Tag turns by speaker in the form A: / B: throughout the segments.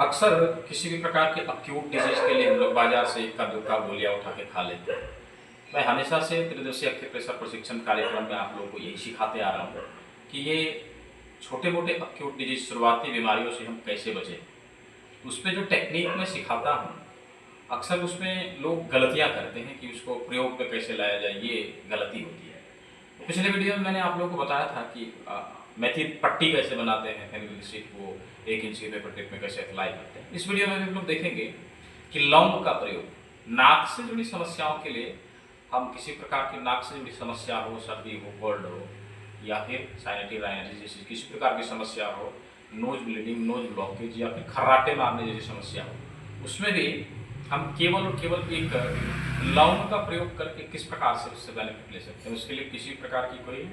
A: अक्सर किसी भी प्रकार के अक्यूट डिजीज के लिए हम लोग बाजार से इक्का दुक्का गोलियां उठा के खा लेते हैं। मैं हमेशा से त्रिदिवसीय एक्यूप्रेशर प्रशिक्षण कार्यक्रम में आप लोगों को यही सिखाते आ रहा हूँ कि ये छोटे मोटे अक्यूट डिजीज शुरुआती बीमारियों से हम कैसे बचें। उस पर जो टेक्निक मैं सिखाता हूँ अक्सर उसमें लोग गलतियाँ करते हैं कि उसको प्रयोग में कैसे लाया जाए, ये गलती होती है। तो पिछले वीडियो में मैंने आप लोगों को बताया था कि मेथी पट्टी कैसे बनाते हैं, फेविक्विक शीट को 1 इंच के पेपर टेप में कैसे अप्लाई करते हैं। इस वीडियो में हम लोग देखेंगे कि लौंग का प्रयोग नाक से जुड़ी समस्याओं के लिए, हम किसी प्रकार की नाक से जुड़ी समस्या हो, सर्दी हो, कोल्ड हो या फिर साइनटिस राइनाइटिस जैसी किसी प्रकार की समस्या हो, नोज ब्लीडिंग, नोज ब्लॉकेज या फिर खर्राटे मारने जैसी समस्या हो, उसमें भी हम केवल और केवल एक लौंग का प्रयोग करके किस प्रकार से उससे बेनिफिट ले सकते हैं। उसके लिए किसी प्रकार की कोई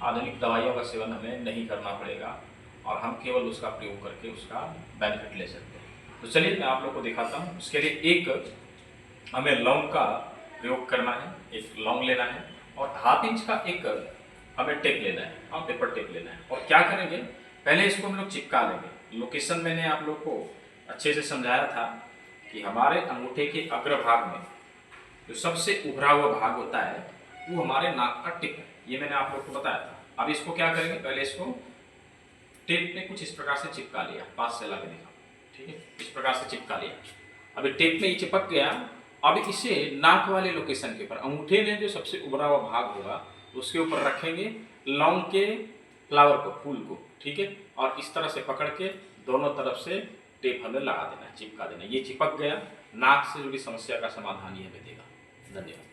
A: आधुनिक दवाइयों का सेवन हमें नहीं करना पड़ेगा और हम केवल उसका प्रयोग करके उसका बेनिफिट ले सकते हैं। तो चलिए मैं आप लोग को दिखाता हूँ। उसके लिए एक हमें लौंग का प्रयोग करना है, एक लौंग लेना है और 1/2 इंच का एक हमें टेप लेना है, हाँ पेपर टेप लेना है। और क्या करेंगे, पहले इसको हम लोग चिपका लेंगे। लोकेशन मैंने आप लोग को अच्छे से समझाया था कि हमारे अंगूठे के अग्रभाग में जो सबसे उभरा हुआ भाग होता है वो हमारे नाक का टिप है, ये मैंने आप लोग को बताया था। अब इसको क्या करेंगे, पहले इसको टेप में कुछ इस प्रकार से चिपका लिया, पास से लगा दिखा, ठीक है, इस प्रकार से चिपका लिया। अभी टेप में ये चिपक गया। अब इसे नाक वाले लोकेशन के ऊपर, अंगूठे में जो सबसे उभरा हुआ भाग होगा उसके ऊपर रखेंगे लौंग के फ्लावर को, फूल को, ठीक है। और इस तरह से पकड़ के दोनों तरफ से टेप हमें लगा देना है, चिपका देना। ये चिपक गया, नाक से जुड़ी समस्या का समाधान ये हमें देगा। धन्यवाद।